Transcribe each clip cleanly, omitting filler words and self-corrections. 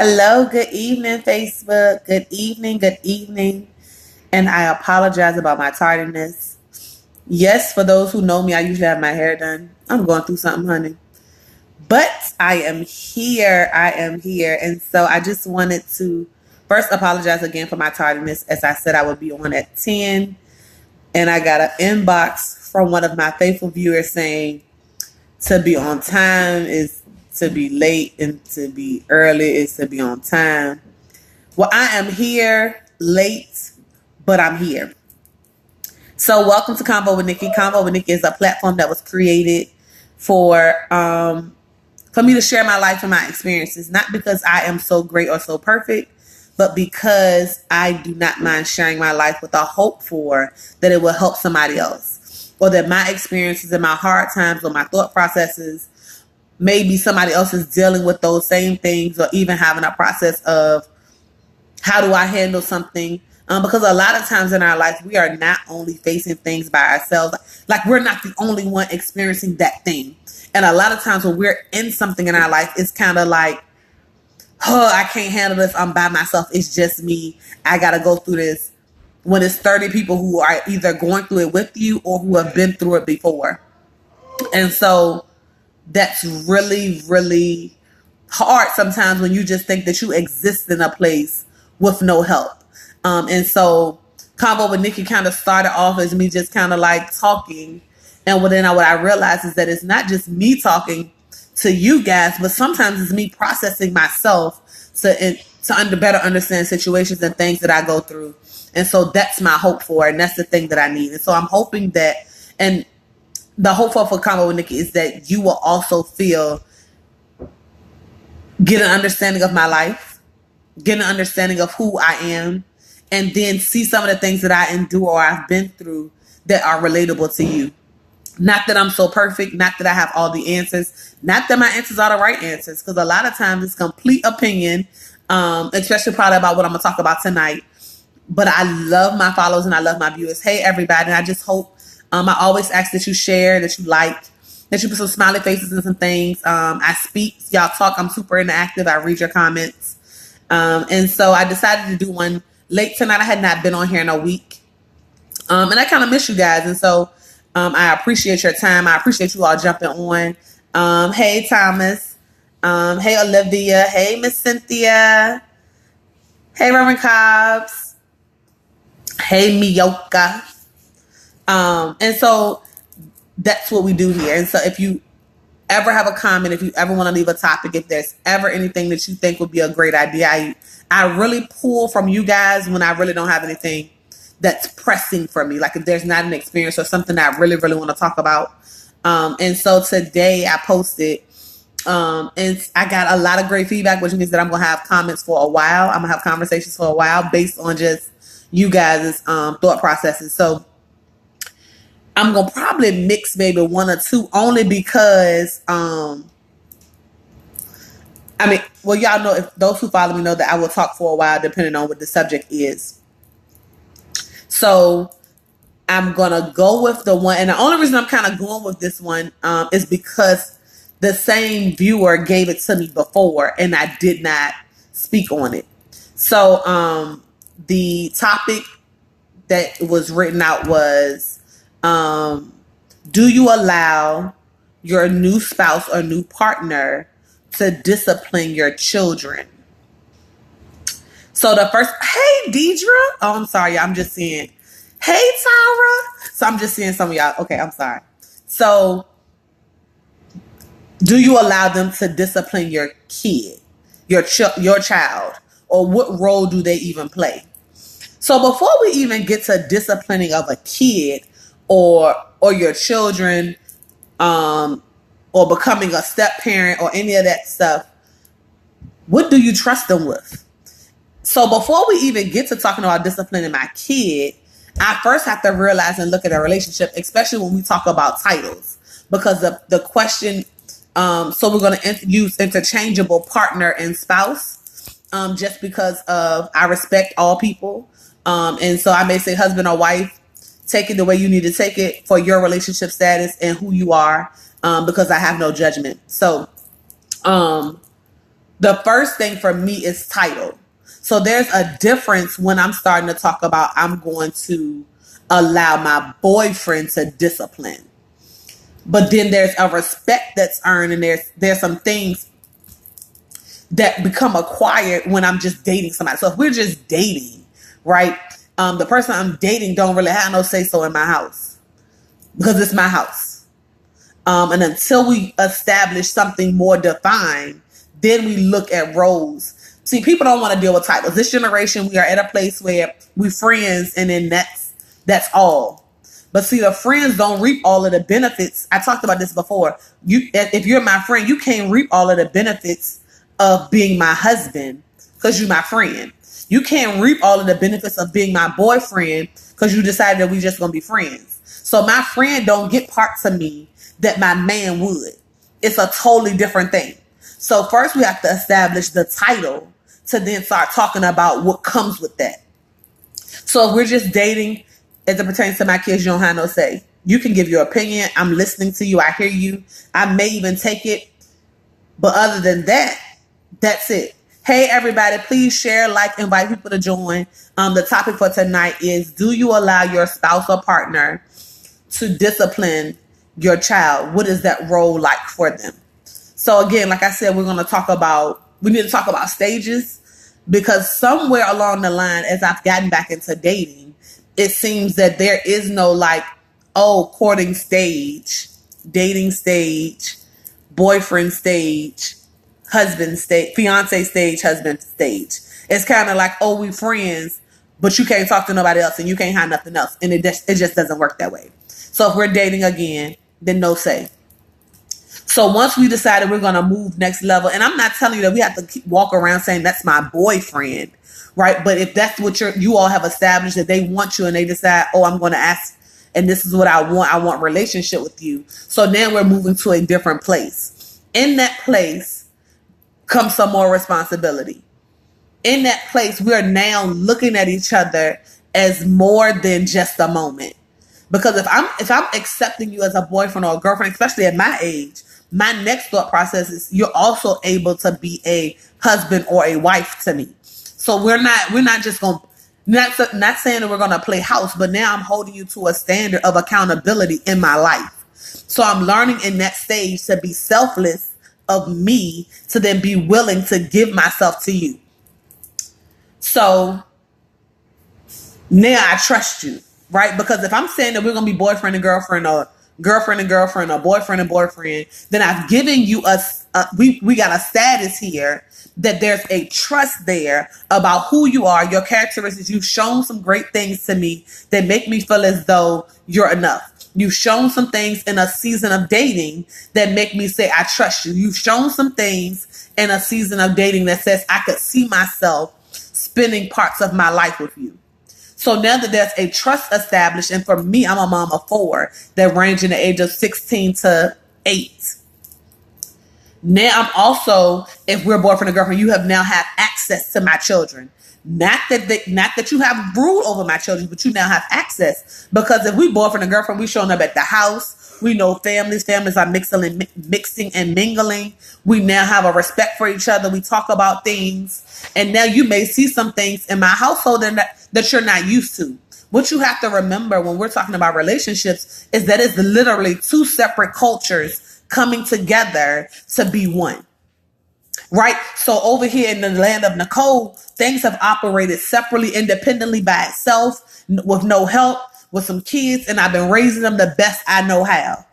Hello, good evening, Facebook. Good evening, good evening. And I apologize about my tardiness. Yes, for those who know me, I usually have my hair done. I'm going through something, honey. But I am here. I am here. And so I just wanted to first apologize again for my tardiness. As I said, I would be on at 10. And I got an inbox from one of my faithful viewers saying to be on time is to be late and to be early is to be on time. Well, I am here late, but I'm here. So welcome to Convo with Nikki. Convo with Nikki is a platform that was created for me to share my life and my experiences, not because I am so great or so perfect, but because I do not mind sharing my life with a hope for that it will help somebody else, or that my experiences and my hard times or my thought processes, maybe somebody else is dealing with those same things, or even having a process of how do I handle something? Because a lot of times in our life, we are not only facing things by ourselves, like we're not the only one experiencing that thing. And a lot of times when we're in something in our life, it's kind of like, oh, I can't handle this. I'm by myself. It's just me. I got to go through this. When it's 30 people who are either going through it with you or who have been through it before. And so that's really, really hard sometimes when you just think that you exist in a place with no help. And so Convo with Nikki kind of started off as me just kind of like talking. And what I realized is that it's not just me talking to you guys, but sometimes it's me processing myself to better understand situations and things that I go through. And so that's my hope for, and that's the thing that I need. And so I'm hoping that, and the hope for Convo with Nikki is that you will also get an understanding of my life, get an understanding of who I am, and then see some of the things that I endure or I've been through that are relatable to you. Not that I'm so perfect, not that I have all the answers, not that my answers are the right answers, because a lot of times it's complete opinion, especially probably about what I'm going to talk about tonight. But I love my followers and I love my viewers. Hey, everybody. And I just hope, I always ask that you share, that you like, that you put some smiley faces and some things. I speak, y'all talk. I'm super interactive. I read your comments. And so I decided to do one late tonight. I had not been on here in a week. And I kind of miss you guys. And so I appreciate your time. I appreciate you all jumping on. Hey, Thomas. Hey, Olivia. Hey, Miss Cynthia. Hey, Reverend Cobbs. Hey, Miyoka. And so that's what we do here. And so if you ever have a comment, if you ever want to leave a topic, if there's ever anything that you think would be a great idea, I really pull from you guys when I really don't have anything that's pressing for me. Like if there's not an experience or something that I really, really want to talk about. And so today I posted, and I got a lot of great feedback, which means that I'm going to have comments for a while. I'm going to have conversations for a while based on just you guys' thought processes. So I'm going to probably mix maybe one or two only because, y'all know, if those who follow me know that I will talk for a while depending on what the subject is. So I'm going to go with the one. And the only reason I'm kind of going with this one is because the same viewer gave it to me before and I did not speak on it. So the topic that was written out was, do you allow your new spouse or new partner to discipline your children? So the first, hey, Deidre. Oh, I'm sorry. I'm just seeing, hey, Tara. So I'm just seeing some of y'all. Okay, I'm sorry. So do you allow them to discipline your kid, your child, or what role do they even play? So before we even get to disciplining of a kid or your children, or becoming a step parent or any of that stuff, what do you trust them with? So before we even get to talking about disciplining my kid, I first have to realize and look at a relationship, especially when we talk about titles, because the question, so we're going to use interchangeable partner and spouse, just because of I respect all people. And so I may say husband or wife, take it the way you need to take it for your relationship status and who you are, because I have no judgment. So The first thing for me is title. So there's a difference when I'm starting to talk about I'm going to allow my boyfriend to discipline. But then there's a respect that's earned, and there's some things that become acquired when I'm just dating somebody. So if we're just dating, right? The person I'm dating don't really have no say so in my house because it's my house. And until we establish something more defined, then we look at roles. See, people don't want to deal with titles. This generation, we are at a place where we friends, and then that's all. But see, the friends don't reap all of the benefits. I talked about this before. If you're my friend, you can't reap all of the benefits of being my husband because you're my friend. You can't reap all of the benefits of being my boyfriend because you decided that we just gonna be friends. So my friend don't get parts of me that my man would. It's a totally different thing. So first we have to establish the title to then start talking about what comes with that. So if we're just dating, as it pertains to my kids, you don't have no say. You can give your opinion. I'm listening to you. I hear you. I may even take it. But other than that, that's it. Hey, everybody, please share, like, invite people to join. The topic for tonight is, do you allow your spouse or partner to discipline your child? What is that role like for them? So again, like I said, we need to talk about stages, because somewhere along the line, as I've gotten back into dating, it seems that there is no courting stage, dating stage, boyfriend stage, husband stage, fiance stage, husband stage. It's kind of like, we friends, but you can't talk to nobody else and you can't have nothing else. And it just doesn't work that way. So if we're dating again, then no say. So once we decided we're going to move next level, and I'm not telling you that we have to walk around saying that's my boyfriend, right? But if that's what you all have established, that they want you and they decide, I'm going to ask, and this is what I want relationship with you. So now we're moving to a different place. In that place comes some more responsibility. In that place, we are now looking at each other as more than just a moment. Because if I'm accepting you as a boyfriend or a girlfriend, especially at my age, my next thought process is you're also able to be a husband or a wife to me. So we're not just going, not saying that we're going to play house, but now I'm holding you to a standard of accountability in my life. So I'm learning in that stage to be selfless of me, to then be willing to give myself to you. So now I trust you, right? Because if I'm saying that we're going to be boyfriend and girlfriend, or girlfriend and girlfriend, or boyfriend and boyfriend, then I've given you we got a status here that there's a trust there about who you are, your characteristics. You've shown some great things to me that make me feel as though you're enough. You've shown some things in a season of dating that make me say, I trust you. You've shown some things in a season of dating that says I could see myself spending parts of my life with you. So now that there's a trust established, and for me, I'm a mom of 4 that range in the age of 16 to 8. Now I'm also, if we're boyfriend and girlfriend, you have now have access to my children. Not that you have rule over my children, but you now have access. Because if we boyfriend and girlfriend, we showing up at the house. We know families are mixing and mingling. We now have a respect for each other. We talk about things. And now you may see some things in my household that you're not used to. What you have to remember when we're talking about relationships is that it's literally 2 separate cultures coming together to be one. Right? So over here in the land of Nicole, things have operated separately, independently by itself, with no help, with some kids, and I've been raising them the best I know how.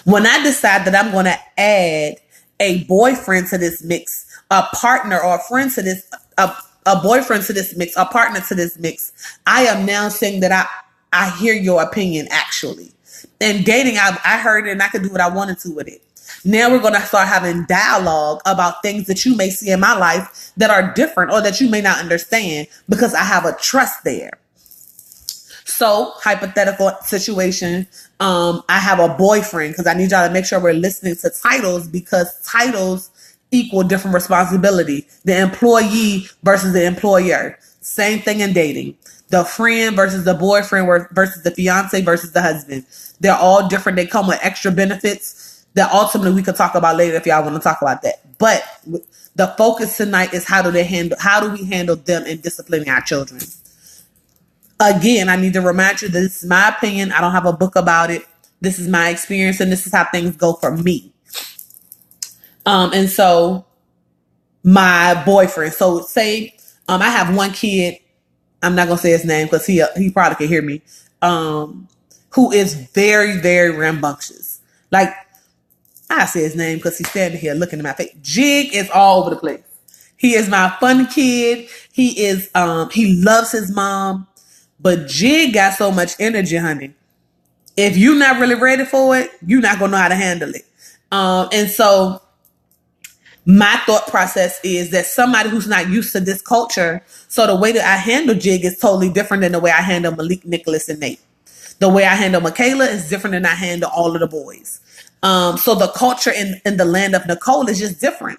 When I decide that I'm going to add a boyfriend to this mix, a partner or a friend to this, a boyfriend to this mix, a partner to this mix, I am now saying that I hear your opinion actually. In dating, I heard it and I could do what I wanted to with it. Now we're going to start having dialogue about things that you may see in my life that are different or that you may not understand, because I have a trust there. So, hypothetical situation, I have a boyfriend, because I need y'all to make sure we're listening to titles, because titles equal different responsibility. The employee versus the employer. Same thing in dating. The friend versus the boyfriend versus the fiance versus the husband. They're all different. They come with extra benefits that ultimately we could talk about later if y'all want to talk about that. But the focus tonight is how do we handle them in disciplining our children. Again, I need to remind you that this is my opinion. I don't have a book about it. This is my experience, and this is how things go for me. And so my boyfriend, so say I have one kid, I'm not gonna say his name because he probably can hear me, who is very, very rambunctious. Like, I say his name because he's standing here looking at my face. Jig is all over the place. He is my fun kid. He loves his mom. But Jig got so much energy, honey. If you're not really ready for it, you're not going to know how to handle it. And so my thought process is that somebody who's not used to this culture, so the way that I handle Jig is totally different than the way I handle Malik, Nicholas, and Nate. The way I handle Michaela is different than I handle all of the boys. So the culture in the land of Nicole is just different.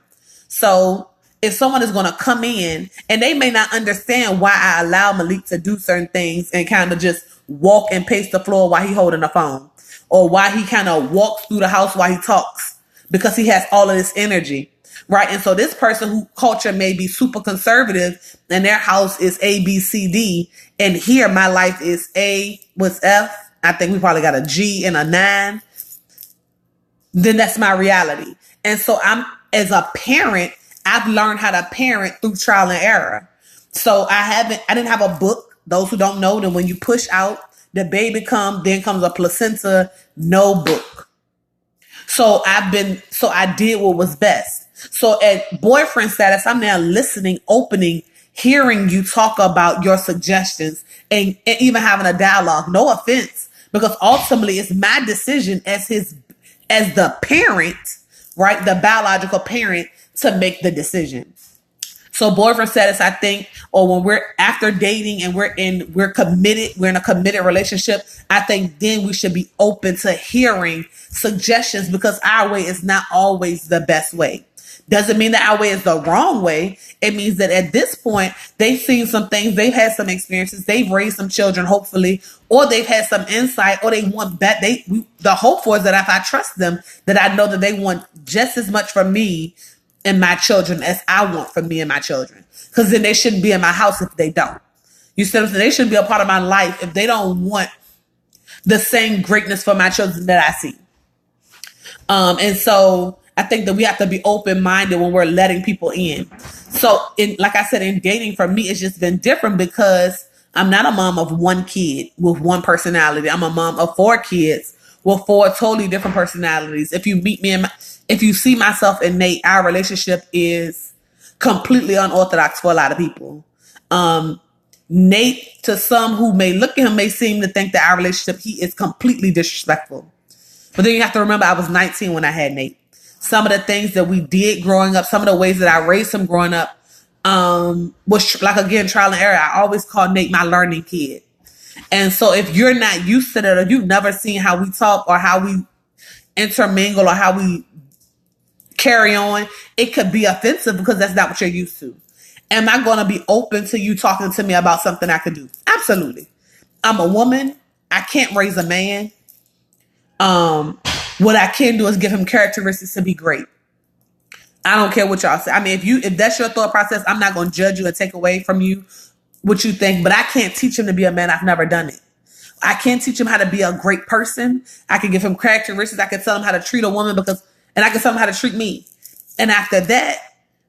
So if someone is going to come in and they may not understand why I allow Malik to do certain things and kind of just walk and pace the floor while he holding the phone, or why he kind of walks through the house while he talks, because he has all of this energy, right? And so this person who culture may be super conservative and their house is A, B, C, D, and here my life is A with F. I think we probably got a G and a 9. Then that's my reality. And so as a parent, I've learned how to parent through trial and error. So I didn't have a book. Those who don't know, then when you push out, the baby then comes a placenta, no book. So I did what was best. So at boyfriend status, I'm now listening, opening, hearing you talk about your suggestions and even having a dialogue. No offense, because ultimately it's my decision as the parent, right? The biological parent, to make the decision. So boyfriend status, I think, or when we're after dating and we're in a committed relationship, I think then we should be open to hearing suggestions, because our way is not always the best way. Doesn't mean that our way is the wrong way. It means that at this point, they've seen some things, they've had some experiences, they've raised some children, hopefully, or they've had some insight, or they want that. The hope for is that if I trust them, that I know that they want just as much from me and my children as I want from me and my children. Because then they shouldn't be in my house if they don't. You see what I'm saying? They shouldn't be a part of my life if they don't want the same greatness for my children that I see. And so I think that we have to be open-minded when we're letting people in. So like I said, in dating for me, it's just been different because I'm not a mom of one kid with one personality. I'm a mom of 4 kids with 4 totally different personalities. If you meet me if you see myself and Nate, our relationship is completely unorthodox for a lot of people. Nate, to some who may look at him, may seem to think that our relationship, he is completely disrespectful. But then you have to remember, I was 19 when I had Nate. Some of the things that we did growing up, some of the ways that I raised him growing up, was like, again, trial and error. I always call Nate my learning kid. And so if you're not used to that, or you've never seen how we talk or how we intermingle or how we carry on, it could be offensive because that's not what you're used to. Am I going to be open to you talking to me about something I could do? Absolutely. I'm a woman. I can't raise a man. What I can do is give him characteristics to be great. I don't care what y'all say. I mean, if that's your thought process, I'm not going to judge you and take away from you what you think, but I can't teach him to be a man. I've never done it. I can't teach him how to be a great person. I can give him characteristics. I can tell him how to treat a woman and I can tell him how to treat me. And after that,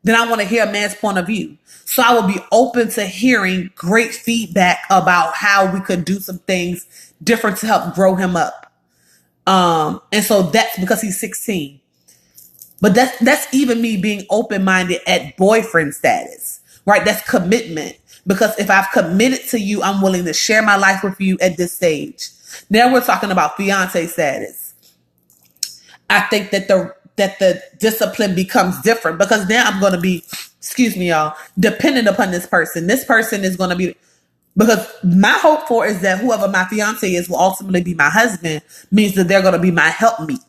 then I want to hear a man's point of view. So I will be open to hearing great feedback about how we could do some things different to help grow him up. And so that's because he's 16. But that's even me being open-minded at boyfriend status, right? That's commitment. Because if I've committed to you, I'm willing to share my life with you at this stage. Now we're talking about fiance status. I think that the discipline becomes different because now I'm going to be, excuse me, y'all, dependent upon this person. This person is going to be, because my hope for is that whoever my fiance is will ultimately be my husband, means that they're going to be my helpmeet.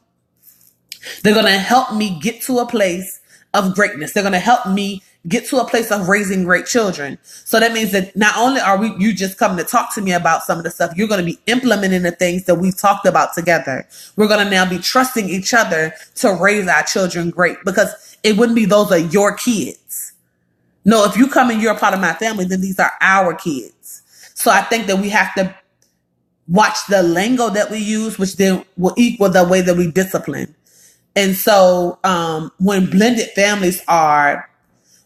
They're going to help me get to a place of greatness. They're going to help me get to a place of raising great children. So that means that not only are you just coming to talk to me about some of the stuff, you're going to be implementing the things that we've talked about together. We're going to now be trusting each other to raise our children great, because it wouldn't be those are your kids. No, if you come and you're a part of my family, then these are our kids. So I think that we have to watch the lingo that we use, which then will equal the way that we discipline. And so when blended families are,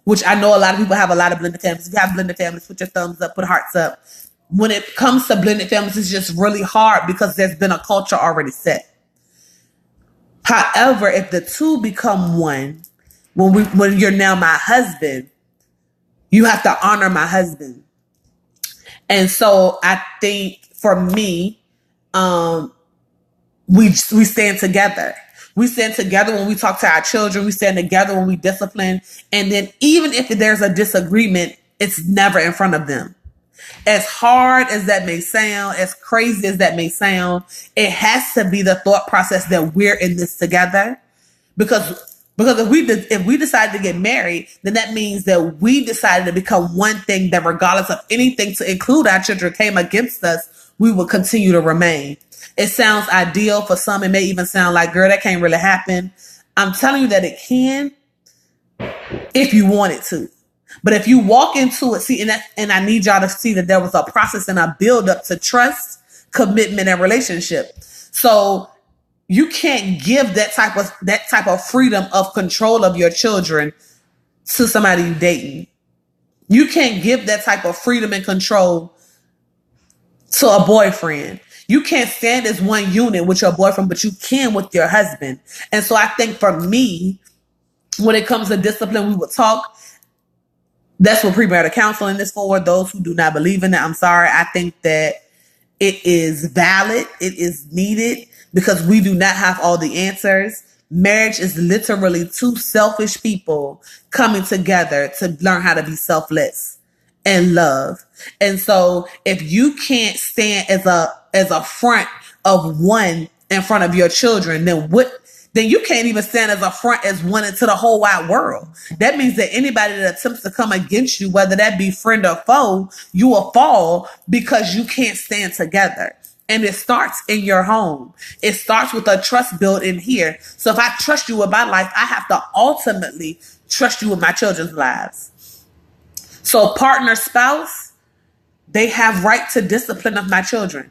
which I know a lot of people have a lot of blended families. If you have blended families, put your thumbs up, put hearts up. When it comes to blended families, it's just really hard because there's been a culture already set. However, if the two become one, when you're now my husband, you have to honor my husband. And so I think for me, we stand together. We stand together when we talk to our children. We stand together when we discipline. And then even if there's a disagreement, it's never in front of them. As hard as that may sound, as crazy as that may sound, it has to be the thought process that we're in this together. Because if we decided to get married, then that means that we decided to become one thing, that regardless of anything to include our children came against us, we will continue to remain. It sounds ideal for some. It may even sound like, girl, that can't really happen. I'm telling you that it can if you want it to. But if you walk into it, and I need y'all to see that there was a process and a build up to trust, commitment, and relationship. So you can't give that type of freedom of control of your children to somebody you're dating. You can't give that type of freedom and control to a boyfriend. You can't stand as one unit with your boyfriend, but you can with your husband. And so I think for me, when it comes to discipline, we will talk. That's what premarital counseling is for. Those who do not believe in it, I'm sorry. I think that it is valid. It is needed because we do not have all the answers. Marriage is literally two selfish people coming together to learn how to be selfless and love. And so if you can't stand as a front of one in front of your children, then you can't even stand as a front as one into the whole wide world. That means that anybody that attempts to come against you, whether that be friend or foe, you will fall because you can't stand together. And it starts in your home. It starts with a trust built in here. So if I trust you with my life, I have to ultimately trust you with my children's lives. So partner, spouse, they have right to discipline of my children.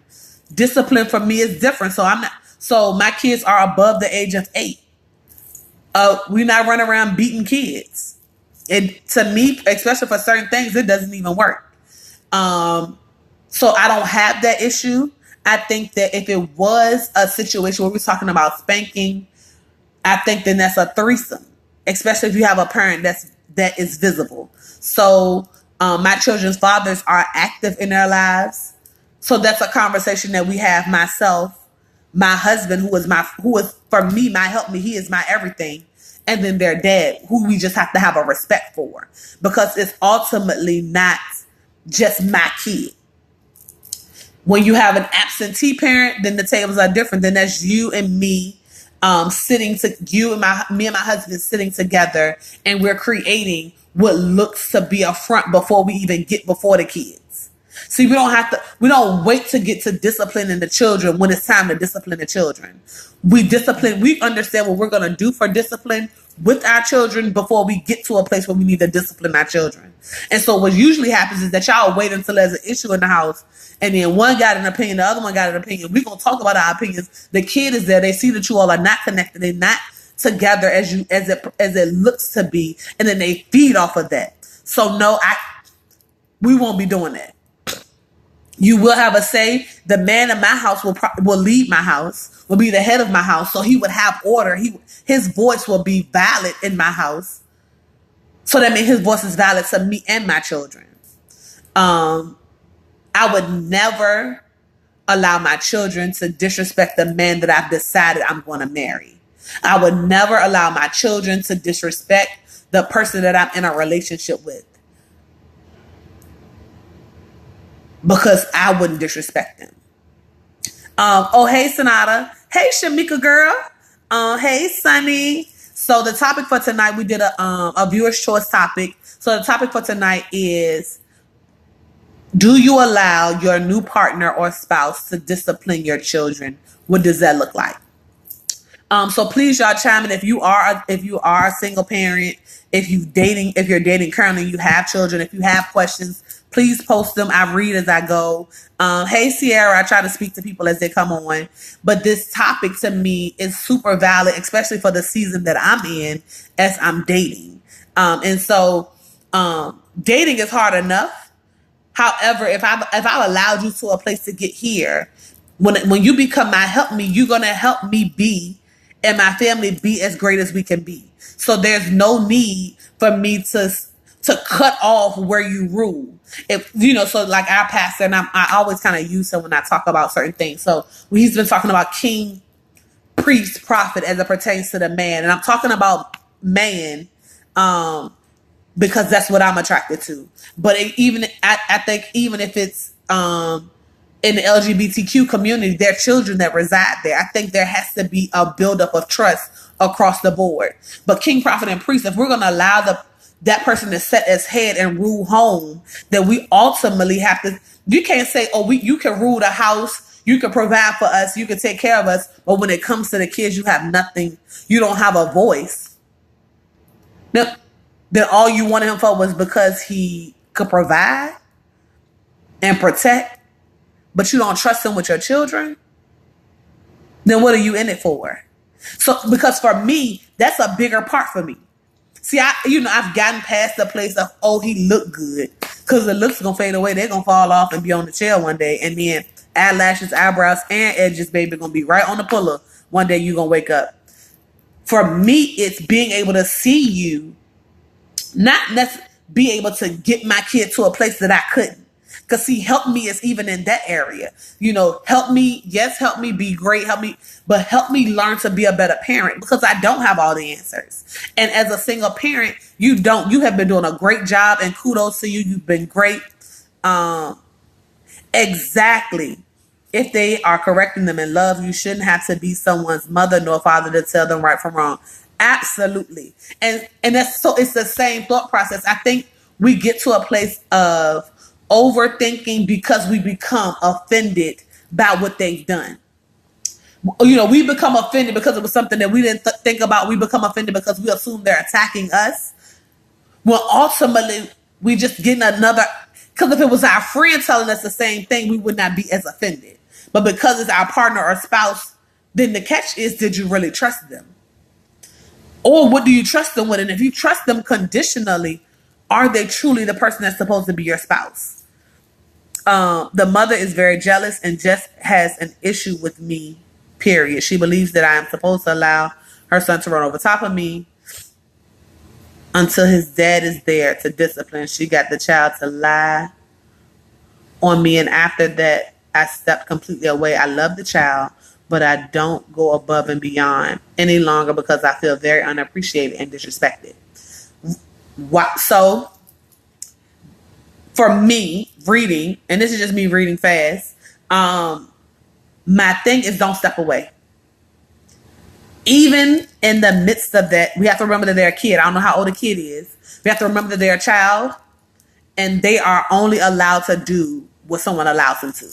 Discipline for me is different. So my kids are above the age of 8. We're not running around beating kids. And to me, especially for certain things, it doesn't even work. So I don't have that issue. I think that if it was a situation where we're talking about spanking, I think then that's a threesome, especially if you have a parent that is visible. So my children's fathers are active in their lives. So that's a conversation that we have. Myself, my husband, who is for me, my help me, he is my everything. And then their dad, who we just have to have a respect for, because it's ultimately not just my kid. When you have an absentee parent, then the tables are different. Then that's you and me me and my husband sitting together, and we're creating what looks to be a front before we even get before the kids. See, we don't wait to get to disciplining the children when it's time to discipline the children. We understand what we're going to do for discipline with our children before we get to a place where we need to discipline our children. And so what usually happens is that y'all wait until there's an issue in the house, and then one got an opinion, the other one got an opinion. We're going to talk about our opinions. The kid is there. They see that you all are not connected. They're not together as it looks to be. And then they feed off of that. So no, we won't be doing that. You will have a say. The man in my house will lead my house, will be the head of my house. So he would have order. His voice will be valid in my house. So that means his voice is valid to me and my children. I would never allow my children to disrespect the man that I've decided I'm going to marry. I would never allow my children to disrespect the person that I'm in a relationship with, because I wouldn't disrespect them. Hey, Sonata. Hey, Shamika girl. Hey, Sunny. So the topic for tonight, we did a viewer's choice topic. So the topic for tonight is, do you allow your new partner or spouse to discipline your children? What does that look like? So please, y'all, chime in if you are a single parent, if you're dating currently, you have children. If you have questions, please post them. I read as I go. Hey, Sierra, I try to speak to people as they come on, but this topic to me is super valid, especially for the season that I'm in as I'm dating. And so dating is hard enough. However, if I allowed you to a place to get here, when you become my help me, you're gonna help me be and my family be as great as we can be. So there's no need for me to cut off where you rule. If so like our pastor, and I always kind of use him when I talk about certain things. So he's been talking about king, priest, prophet as it pertains to the man, and I'm talking about man. Because that's what I'm attracted to. But I think even if it's in the LGBTQ community, there are children that reside there. I think there has to be a buildup of trust across the board. But king, prophet, and priest, if we're going to allow that person to set as head and rule home, then we ultimately have to. You can't say, "Oh, you can rule the house, you can provide for us, you can take care of us," but when it comes to the kids, you have nothing. You don't have a voice. Now, then all you wanted him for was because he could provide and protect, but you don't trust him with your children, then what are you in it for? So, because for me, that's a bigger part for me. See, I've gotten past the place of, oh, he looked good, because the looks gonna fade away. They're gonna fall off and be on the chair one day, and then eyelashes, eyebrows, and edges, baby, gonna be right on the puller. One day you gonna wake up. For me, it's being able to see you. Not necessarily be able to get my kid to a place that I couldn't. Because see, help me is even in that area. Help me be great, but help me learn to be a better parent, because I don't have all the answers. And as a single parent, you have been doing a great job, and kudos to you. You've been great. Exactly. If they are correcting them in love, you shouldn't have to be someone's mother nor father to tell them right from wrong. Absolutely. And that's so it's the same thought process. I think we get to a place of overthinking because we become offended by what they've done. We become offended because it was something that we didn't think about. We become offended because we assume they're attacking us. Well, ultimately, we just getting another, because if it was our friend telling us the same thing, we would not be as offended. But because it's our partner or spouse, then the catch is, did you really trust them? Or what do you trust them with? And if you trust them conditionally, are they truly the person that's supposed to be your spouse? The mother is very jealous and just has an issue with me, period. She believes that I am supposed to allow her son to run over top of me until his dad is there to discipline. She got the child to lie on me, and after that, I stepped completely away. I love the child, but I don't go above and beyond any longer because I feel very unappreciated and disrespected. So, for me, reading, and this is just me reading fast, my thing is don't step away. Even in the midst of that, we have to remember that they're a kid. I don't know how old a kid is. We have to remember that they're a child, and they are only allowed to do what someone allows them to.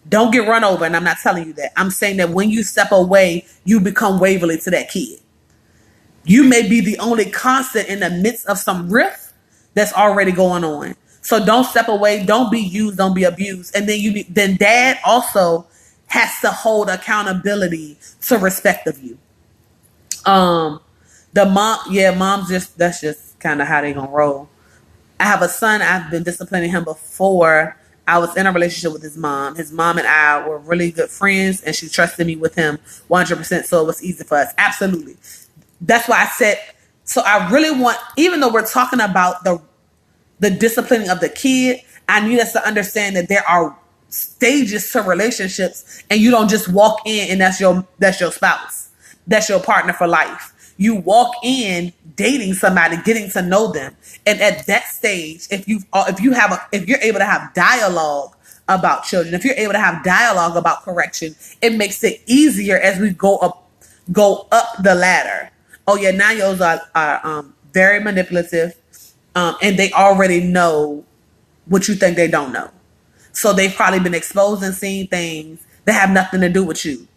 Don't get run over, and I'm not telling you that. I'm saying that when you step away, you become Waverly to that kid. You may be the only constant in the midst of some rift that's already going on. So don't step away. Don't be used. Don't be abused. And then dad also has to hold accountability to respect of you. Mom's that's just kind of how they gonna roll. I have a son. I've been disciplining him before. I was in a relationship with his mom. His mom and I were really good friends, and she trusted me with him 100%. So it was easy for us. Absolutely. That's why I said, so I really want, even though we're talking about the disciplining of the kid, I need us to understand that there are stages to relationships, and you don't just walk in and that's your spouse. That's your partner for life. You walk in dating somebody, getting to know them. And at that stage, if you're able to have dialogue about children, if you're able to have dialogue about correction, it makes it easier as we go up the ladder. Oh yeah, 9-year-olds are very manipulative, and they already know what you think they don't know. So they've probably been exposed and seen things that have nothing to do with you.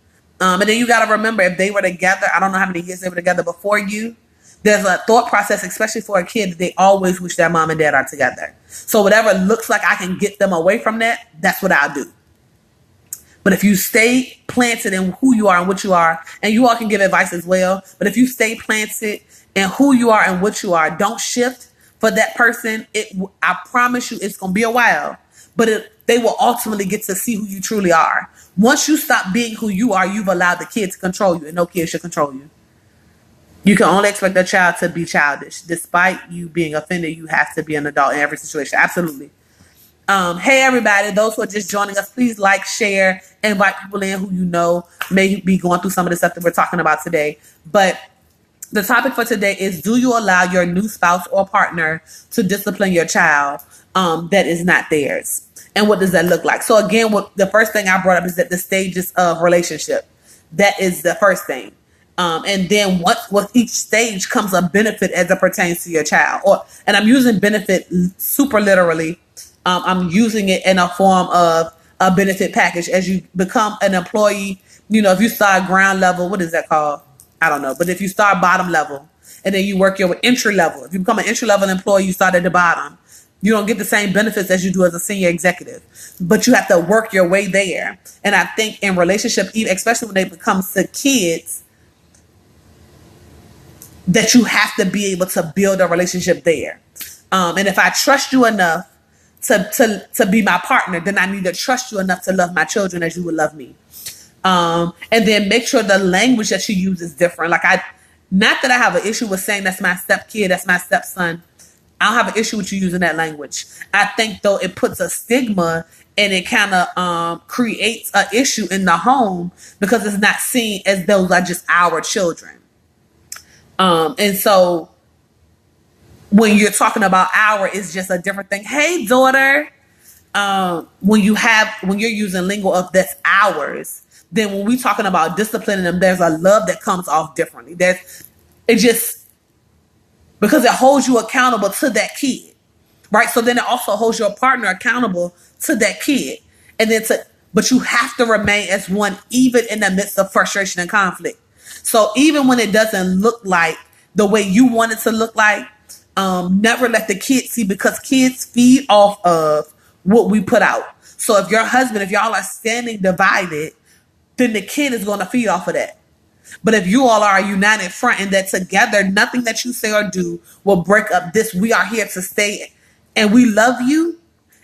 And then you got to remember, if they were together, I don't know how many years they were together before you, there's a thought process, especially for a kid, that they always wish their mom and dad are together. So whatever looks like I can get them away from that, that's what I'll do. But if you stay planted in who you are and what you are, and you all can give advice as well, but if you stay planted in who you are and what you are, don't shift for that person. I promise you, it's going to be a while, but they will ultimately get to see who you truly are. Once you stop being who you are, you've allowed the kid to control you, and no kid should control you. You can only expect a child to be childish. Despite you being offended, you have to be an adult in every situation. Absolutely. Hey everybody, those who are just joining us, please like, share, invite people in who you know may be going through some of the stuff that we're talking about today. But the topic for today is, do you allow your new spouse or partner to discipline your child that is not theirs? And what does that look like? So again, the first thing I brought up is that the stages of relationship. That is the first thing. And then with each stage comes a benefit as it pertains to your child. And I'm using benefit super literally. I'm using it in a form of a benefit package. As you become an employee, if you start ground level, what is that called? I don't know. But if you start bottom level and then you work your entry level, if you become an entry level employee, you start at the bottom. You don't get the same benefits as you do as a senior executive, but you have to work your way there. And I think in relationship, especially when they become to kids, that you have to be able to build a relationship there. And if I trust you enough to be my partner, then I need to trust you enough to love my children as you would love me. And then make sure the language that you use is different. Not that I have an issue with saying that's my stepkid, that's my stepson. I don't have an issue with you using that language. I think though it puts a stigma and it kind of creates an issue in the home because it's not seen as those are just our children. And so when you're talking about our, it's just a different thing. Hey, daughter. When you're using lingo of that's ours, then when we're talking about disciplining them, there's a love that comes off differently. Because it holds you accountable to that kid, right? So then it also holds your partner accountable to that kid. But you have to remain as one, even in the midst of frustration and conflict. So even when it doesn't look like the way you want it to look like, never let the kids see, because kids feed off of what we put out. So if y'all are standing divided, then the kid is going to feed off of that. But if you all are a united front and that together, nothing that you say or do will break up this. We are here to stay and we love you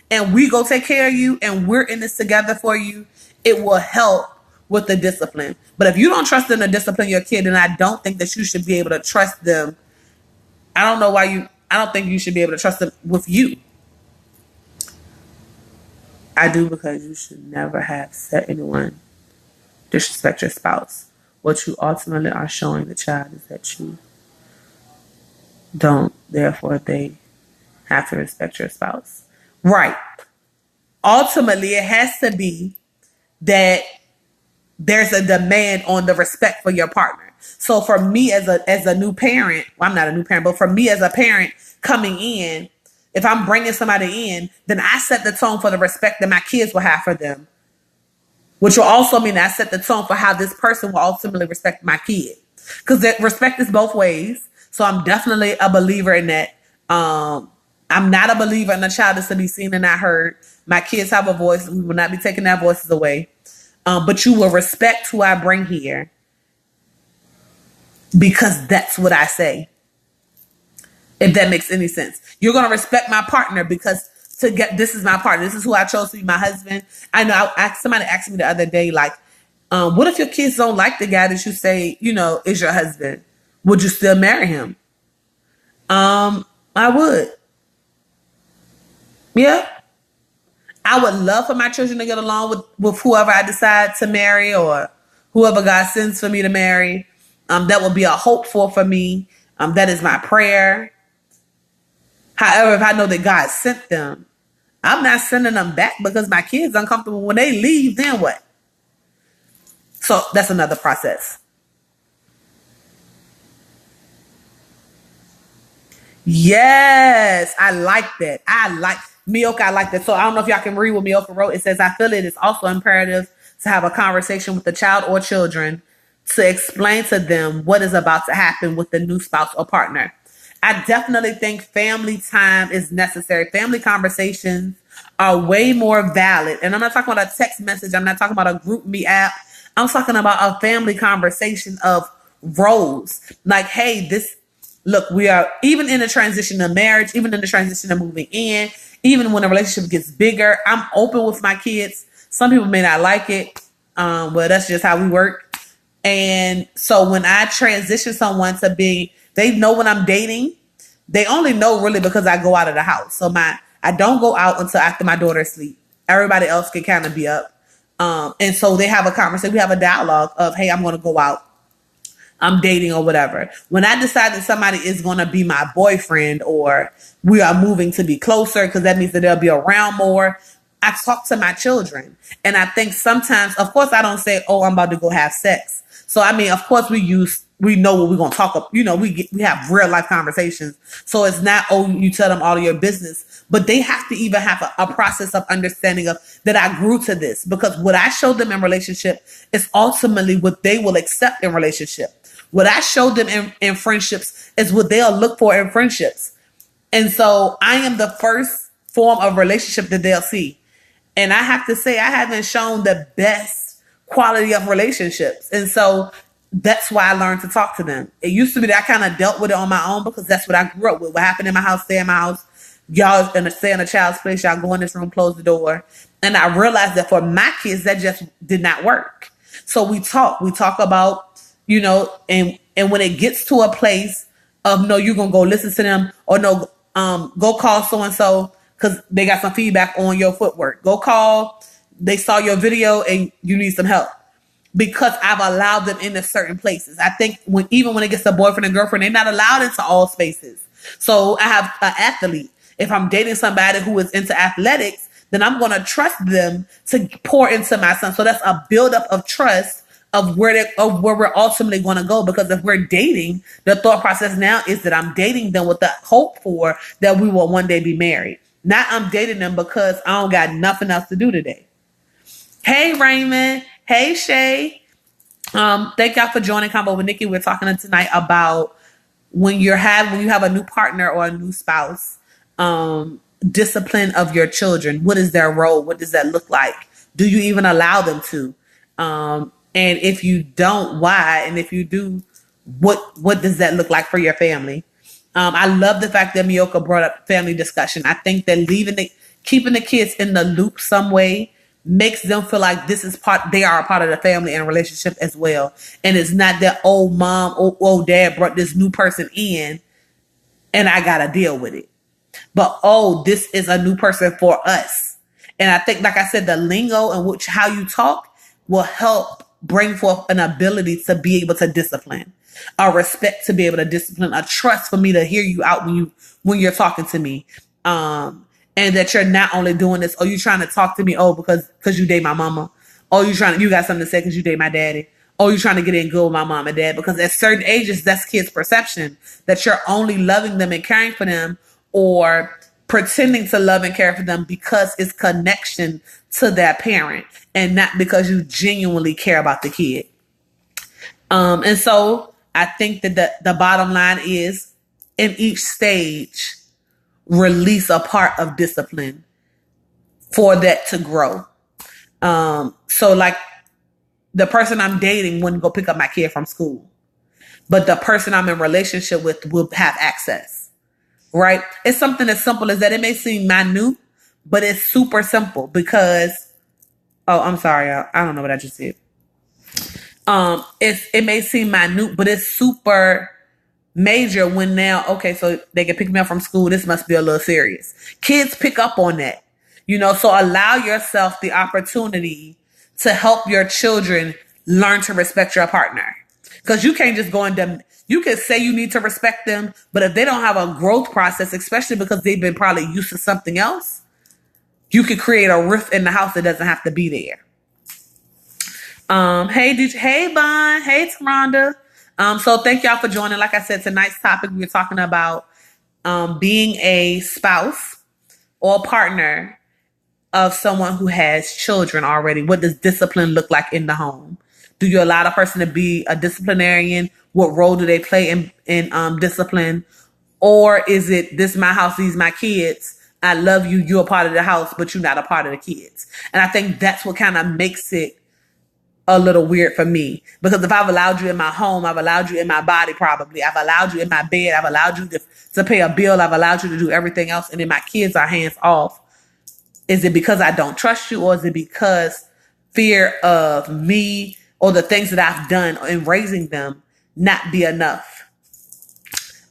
and we go take care of you and we're in this together for you. It will help with the discipline. But if you don't trust them to discipline your kid, then I don't think that you should be able to trust them. I don't think you should be able to trust them with you. I do, because you should never have set anyone disrespect your spouse. What you ultimately are showing the child is that you don't, therefore they have to respect your spouse. Right. Ultimately, it has to be that there's a demand on the respect for your partner. So for me as a new parent, well, I'm not a new parent, but for me as a parent coming in, if I'm bringing somebody in, then I set the tone for the respect that my kids will have for them, which will also mean I set the tone for how this person will ultimately respect my kid. Because respect is both ways. So I'm definitely a believer in that. I'm not a believer in a child is to be seen and not heard. My kids have a voice. We will not be taking their voices away. But you will respect who I bring here, because that's what I say. If that makes any sense. You're going to respect my partner because this is my partner. This is who I chose to be my husband. I know somebody asked me the other day, what if your kids don't like the guy that you say, is your husband? Would you still marry him? I would. Yeah. I would love for my children to get along with whoever I decide to marry or whoever God sends for me to marry. That would be a hope for me. That is my prayer. However, if I know that God sent them, I'm not sending them back because my kids are uncomfortable. When they leave, then what? So that's another process. Yes, I like that. I like Mioka. I like that. So I don't know if y'all can read what Mioka wrote. It says, I feel it is also imperative to have a conversation with the child or children to explain to them what is about to happen with the new spouse or partner. I definitely think family time is necessary. Family conversations are way more valid. And I'm not talking about a text message. I'm not talking about a group me app. I'm talking about a family conversation of roles. Like, hey, this look, we are even in the transition of marriage, even in the transition of moving in, even when a relationship gets bigger. I'm open with my kids. Some people may not like it, but that's just how we work. And so when I transition someone to be, they know when I'm dating. They only know really because I go out of the house. So I don't go out until after my daughter's sleep. Everybody else can kind of be up. And so they have a conversation. We have a dialogue of, hey, I'm going to go out. I'm dating or whatever. When I decide that somebody is going to be my boyfriend or we are moving to be closer because that means that they'll be around more, I talk to my children. And I think sometimes, of course, I don't say, oh, I'm about to go have sex. So, I mean, of course, we know what we're going to talk about. You know, we have real life conversations. So it's not, oh, you tell them all of your business, but they have to even have a process of understanding of that I grew to this, because what I show them in relationship is ultimately what they will accept in relationship. What I show them in friendships is what they'll look for in friendships. And so I am the first form of relationship that they'll see. And I have to say, I haven't shown the best quality of relationships. And so that's why I learned to talk to them. It used to be that I kind of dealt with it on my own because that's what I grew up with. What happened in my house, stay in my house. Y'all gonna stay in a child's place. Y'all go in this room, close the door. And I realized that for my kids, that just did not work. So we talk about, and when it gets to a place of, no, you're gonna go listen to them, or no, go call so and so because they got some feedback on your footwork. Go call, they saw your video and you need some help, because I've allowed them into certain places. I think even when it gets to boyfriend and girlfriend, they're not allowed into all spaces. So I have an athlete. If I'm dating somebody who is into athletics, then I'm going to trust them to pour into my son. So that's a buildup of trust of where we're ultimately going to go. Because if we're dating, the thought process now is that I'm dating them with the hope for that we will one day be married. Not I'm dating them because I don't got nothing else to do today. Hey, Raymond. Hey, Shay. Thank y'all for joining Combo with Nikki. We're talking tonight about when you have a new partner or a new spouse, discipline of your children. What is their role? What does that look like? Do you even allow them to? And if you don't, why? And if you do, what does that look like for your family? I love the fact that Mioka brought up family discussion. I think that keeping the kids in the loop some way makes them feel like they are a part of the family and relationship as well. And it's not that old mom, old dad brought this new person in and I got to deal with it. But, this is a new person for us. And I think, like I said, the lingo and how you talk will help bring forth an ability to be able to discipline, a respect to be able to discipline, a trust for me to hear you out when you're talking to me. And that you're not only doing this, you trying to talk to me, because you date my mama. You got something to say because you date my daddy. You trying to get in good with my mom and dad. Because at certain ages, that's kids' perception that you're only loving them and caring for them, or pretending to love and care for them because it's connection to that parent and not because you genuinely care about the kid. And so I think that the bottom line is, in each stage, release a part of discipline for that to grow. So like the person I'm dating wouldn't go pick up my kid from school, but the person I'm in relationship with will have access, right? It's something as simple as that. It may seem minute, but it's super simple because, I'm sorry, I don't know what I just said. It may seem minute, but it's super major when now, okay, so they can pick me up from school. This must be a little serious. Kids pick up on that, so allow yourself the opportunity to help your children learn to respect your partner. Because you can't just go into, you can say you need to respect them, but if they don't have a growth process, especially because they've been probably used to something else, you could create a rift in the house that doesn't have to be there. Hey, Bon. Hey, Taronda. So thank y'all for joining. Like I said, tonight's topic, we're talking about being a spouse or partner of someone who has children already, what does discipline look like in the home? Do you allow the person to be a disciplinarian? What role do they play in discipline? Or is it, this is my house, these my kids, I love you, you're a part of the house, but you're not a part of the kids? And I think that's what kind of makes it a little weird for me. Because if I've allowed you in my home, I've allowed you in my body probably. I've allowed you in my bed. I've allowed you to pay a bill. I've allowed you to do everything else. And then my kids are hands off. Is it because I don't trust you, or is it because fear of me or the things that I've done in raising them not be enough?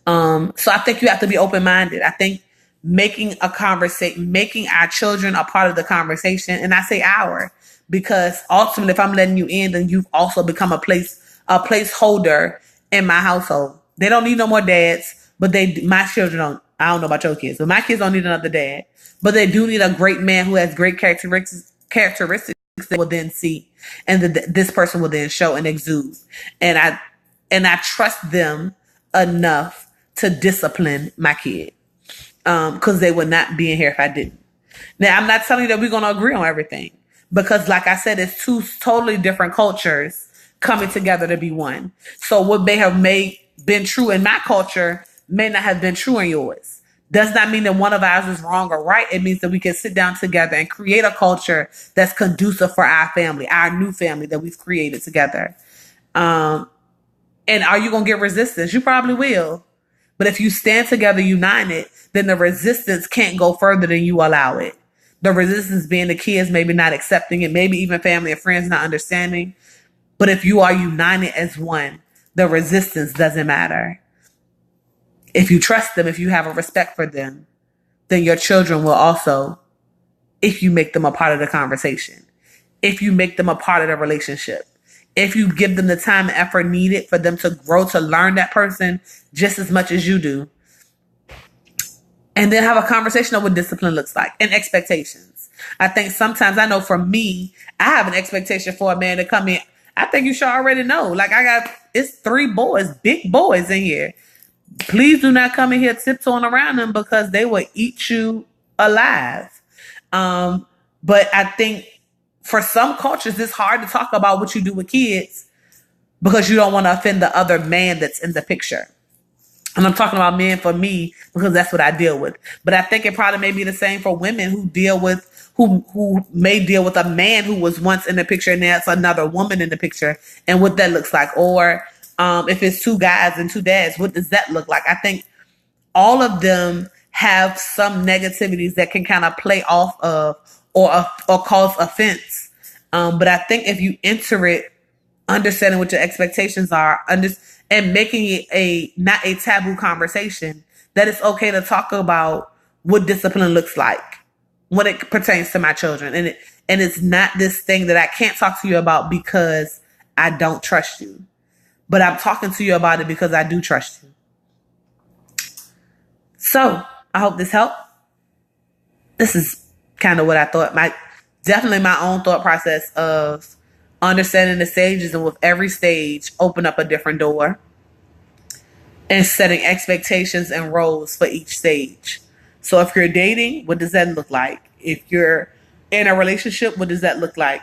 So I think you have to be open-minded. I think making our children a part of the conversation, and I say our, because ultimately if I'm letting you in, then you've also become a placeholder in my household. They don't need no more dads, but my children don't. I don't know about your kids, but my kids don't need another dad. But they do need a great man who has great characteristics that will then see, and this person will then show and exude. And I trust them enough to discipline my kid, because they would not be in here if I didn't. Now, I'm not telling you that we're going to agree on everything, because like I said, it's two totally different cultures coming together to be one. So what may have been true in my culture may not have been true in yours. Does not mean that one of ours is wrong or right. It means that we can sit down together and create a culture that's conducive for our family, our new family that we've created together. And are you going to get resistance? You probably will. But if you stand together united, then the resistance can't go further than you allow it. The resistance being the kids maybe not accepting it, maybe even family and friends not understanding. But if you are united as one, the resistance doesn't matter. If you trust them, if you have a respect for them, then your children will also, if you make them a part of the conversation, if you make them a part of the relationship, if you give them the time and effort needed for them to grow, to learn that person just as much as you do, and then have a conversation of what discipline looks like and expectations. I think sometimes, I know for me, I have an expectation for a man to come in. I think you should already know. Like, it's 3 boys, big boys in here. Please do not come in here tiptoeing around them, because they will eat you alive. But I think for some cultures, it's hard to talk about what you do with kids because you don't want to offend the other man that's in the picture. And I'm talking about men for me, because that's what I deal with. But I think it probably may be the same for women who may deal with a man who was once in the picture and there's another woman in the picture, and what that looks like. Or if it's 2 guys and 2 dads, what does that look like? I think all of them have some negativities that can kind of play off of or cause offense. But I think if you enter it understanding what your expectations are, and making it not a taboo conversation, that it's okay to talk about what discipline looks like when it pertains to my children. And it's not this thing that I can't talk to you about because I don't trust you. But I'm talking to you about it because I do trust you. So I hope this helped. This is kind of what I thought. Definitely my own thought process of understanding the stages, and with every stage, open up a different door, and setting expectations and roles for each stage. So if you're dating, what does that look like? If you're in a relationship, what does that look like?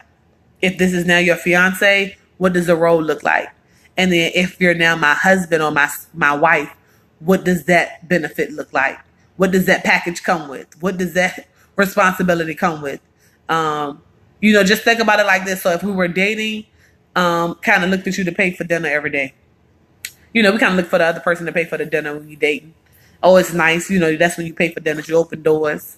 If this is now your fiance, what does the role look like? And then if you're now my husband or my wife, what does that benefit look like? What does that package come with? What does that responsibility come with? Just think about it like this. So if we were dating, kind of looked at you to pay for dinner every day. We kind of look for the other person to pay for the dinner when you're dating. Oh, it's nice. That's when you pay for dinner. You open doors.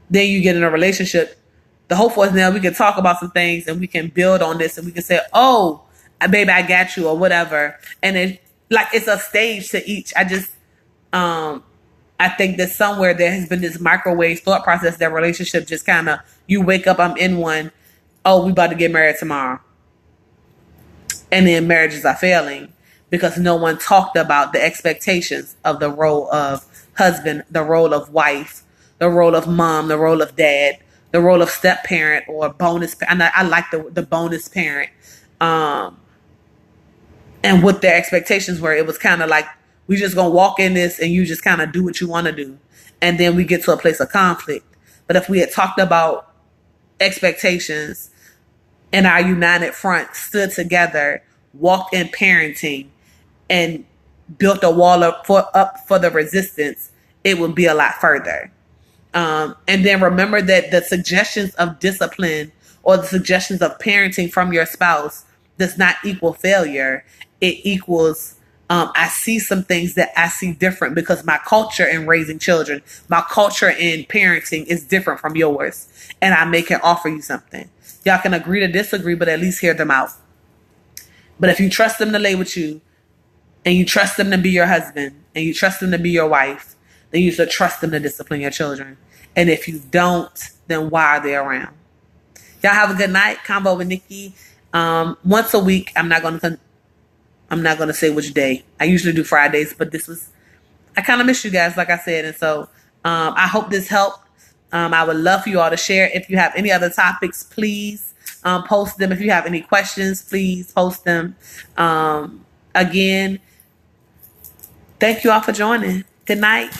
Then you get in a relationship. The hope for us now, we can talk about some things and we can build on this, and we can say, oh, baby, I got you, or whatever. And it's a stage to each. I think that somewhere there has been this microwave thought process that relationship just kind of, you wake up, I'm in one. Oh, we about to get married tomorrow. And then marriages are failing because no one talked about the expectations of the role of husband, the role of wife, the role of mom, the role of dad, the role of step parent or bonus. And I like the bonus parent. And what their expectations were. It was kind of like We just gonna walk in this and you just kind of do what you want to do. And then we get to a place of conflict. But if we had talked about expectations and our united front, stood together, walked in parenting, and built a wall up for the resistance, it would be a lot further. And then remember that the suggestions of discipline or the suggestions of parenting from your spouse does not equal failure. It equals, I see some things that I see different because my culture in raising children, my culture in parenting is different from yours. And I may can offer you something. Y'all can agree to disagree, but at least hear them out. But if you trust them to lay with you, and you trust them to be your husband, and you trust them to be your wife, then you should trust them to discipline your children. And if you don't, then why are they around? Y'all have a good night. Convo with Nikki. Once a week. I'm not gonna say which day. I usually do Fridays, but I kind of miss you guys, like I said, and so I hope this helped. I would love for you all to share. If you have any other topics, please post them. If you have any questions, please post them. Again, thank you all for joining. Good night.